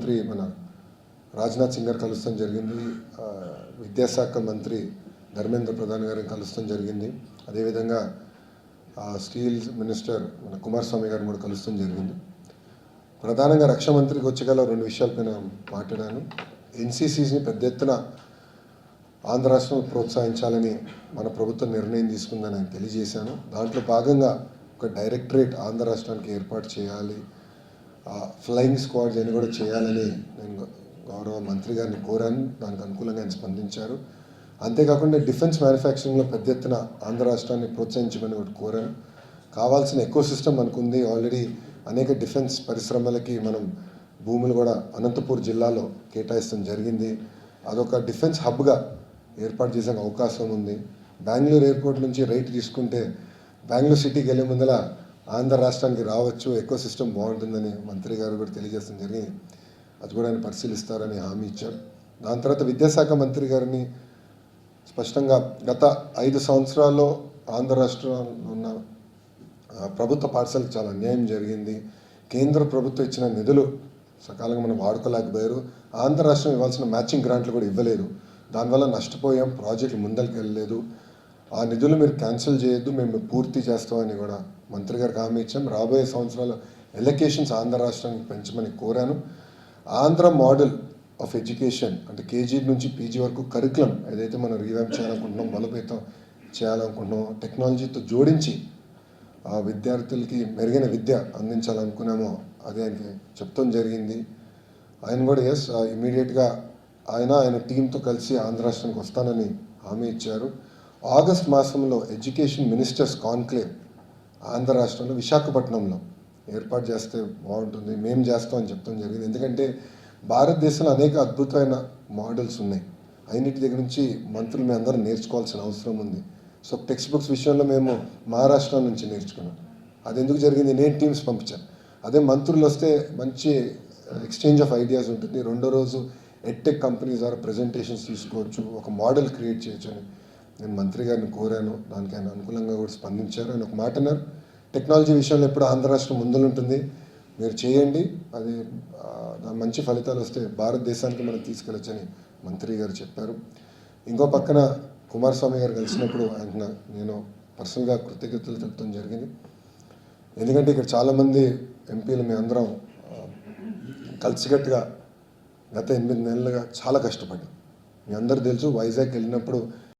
మంత్రి మన రాజ్నాథ్ సింగ్ గారు కలుస్తాం జరిగింది. విద్యాశాఖ మంత్రి ధర్మేంద్ర ప్రధాన్ గారిని కలుస్తాం జరిగింది. అదేవిధంగా స్టీల్ మినిస్టర్ మన కుమారస్వామి గారిని కూడా కలుస్తాం జరిగింది. ప్రధానంగా రక్షణ మంత్రికి వచ్చగల 2 విషయాలపైన మాట్లాడాను. ఎన్సీసీని పెద్ద ఎత్తున ఆంధ్ర రాష్ట్రం ప్రోత్సహించాలని మన ప్రభుత్వం నిర్ణయం తీసుకుందని నేను తెలియజేశాను. దాంట్లో భాగంగా ఒక డైరెక్టరేట్ ఆంధ్ర రాష్ట్రానికి ఏర్పాటు చేయాలి, ఫ్లయింగ్ స్క్వాడ్స్ అని కూడా చేయాలని నేను గౌరవ మంత్రి గారిని కోరాను. దానికి అనుకూలంగా ఆయన స్పందించారు. అంతేకాకుండా డిఫెన్స్ మ్యానుఫ్యాక్చరింగ్లో పెద్ద ఎత్తున ఆంధ్ర రాష్ట్రాన్ని ప్రోత్సహించమని ఒకటి కోరాను. కావాల్సిన ఎకో సిస్టమ్ అనుకుంది. ఆల్రెడీ అనేక డిఫెన్స్ పరిశ్రమలకి మనం భూములు కూడా అనంతపూర్ జిల్లాలో కేటాయిస్తాం జరిగింది. అదొక డిఫెన్స్ హబ్గా ఏర్పాటు చేసే అవకాశం ఉంది. బెంగళూరు ఎయిర్పోర్ట్ నుంచి రైట్ తీసుకుంటే బెంగళూరు సిటీకి వెళ్ళే ముందర ఆంధ్ర రాష్ట్రానికి రావచ్చు, ఎకో సిస్టమ్ బాగుంటుందని మంత్రి గారు కూడా తెలియజేస్తాం జరిగింది. అది కూడా ఆయన పరిశీలిస్తారని హామీ ఇచ్చారు. దాని తర్వాత విద్యాశాఖ మంత్రి గారిని స్పష్టంగా గత 5 సంవత్సరాల్లో ఆంధ్ర రాష్ట్రంలో ఉన్న ప్రభుత్వ పాఠశాలకు చాలా అన్యాయం జరిగింది. కేంద్ర ప్రభుత్వం ఇచ్చిన నిధులు సకాలంగా మనం వాడుకోలేకపోయారు. ఆంధ్ర రాష్ట్రం ఇవ్వాల్సిన మ్యాచింగ్ గ్రాంట్లు కూడా ఇవ్వలేదు. దానివల్ల నష్టపోయాం, ప్రాజెక్టులు ముందరికి వెళ్ళలేదు. ఆ నిధులు మీరు క్యాన్సిల్ చేయొద్దు, మేము పూర్తి చేస్తామని కూడా మంత్రి గారికి హామీ ఇచ్చాం. రాబోయే సంవత్సరాలు ఎలకేషన్స్ ఆంధ్ర రాష్ట్రానికి పెంచమని కోరాను. ఆంధ్ర మోడల్ ఆఫ్ ఎడ్యుకేషన్ అంటే కేజీ నుంచి పీజీ వరకు కరికులం ఏదైతే మనం రీవ్యాంప్ చేయాలనుకుంటున్నాం, బలోపేతం చేయాలనుకుంటున్నాం, టెక్నాలజీతో జోడించి ఆ విద్యార్థులకి మెరుగైన విద్య అందించాలనుకున్నామో అది ఆయనకి చెప్తాం జరిగింది. ఆయన కూడా ఇమీడియట్గా ఆయన టీంతో కలిసి ఆంధ్ర రాష్ట్రానికి వస్తానని హామీ ఇచ్చారు. ఆగస్ట్ మాసంలో ఎడ్యుకేషన్ మినిస్టర్స్ కాన్క్లేవ్ ఆంధ్ర రాష్ట్రంలో విశాఖపట్నంలో ఏర్పాటు చేస్తే బాగుంటుంది, మేము చేస్తామని చెప్తాం జరిగింది. ఎందుకంటే భారతదేశంలో అనేక అద్భుతమైన మోడల్స్ ఉన్నాయి. అన్నిటి దగ్గర నుంచి మంత్రులు మేము అందరూ నేర్చుకోవాల్సిన అవసరం ఉంది. సో టెక్స్ట్ బుక్స్ విషయంలో మేము మహారాష్ట్ర నుంచి నేర్చుకున్నాం. అది ఎందుకు జరిగింది, నేను టీమ్స్ పంపించాను. అదే మంత్రులు వస్తే మంచి ఎక్స్చేంజ్ ఆఫ్ ఐడియాస్ ఉంటుంది. 2వ రోజు ఎడ్టెక్ కంపెనీస్ ద్వారా ప్రజెంటేషన్స్ తీసుకోవచ్చు, ఒక మోడల్ క్రియేట్ చేయొచ్చు అని నేను మంత్రి గారిని కోరాను. దానికి ఆయన అనుకూలంగా కూడా స్పందించారు. ఆయన ఒక మాట అన్నారు, టెక్నాలజీ విషయంలో ఎప్పుడు ఆంధ్ర రాష్ట్రం ముందుంటుంది, మీరు చేయండి, అది మంచి ఫలితాలు వస్తే భారతదేశానికి మనం తీసుకెళ్ళొచ్చని మంత్రి గారు చెప్పారు. ఇంకో పక్కన కుమారస్వామి గారు కలిసినప్పుడు ఆయన నేను పర్సనల్గా కృతజ్ఞతలు తెలుపడం జరిగింది. ఎందుకంటే ఇక్కడ చాలామంది ఎంపీలు మేము అందరం కలిసికట్టుగా గత 8 నెలలుగా చాలా కష్టపడ్డాం. మీ అందరూ తెలుసు, వైజాగ్ వెళ్ళినప్పుడు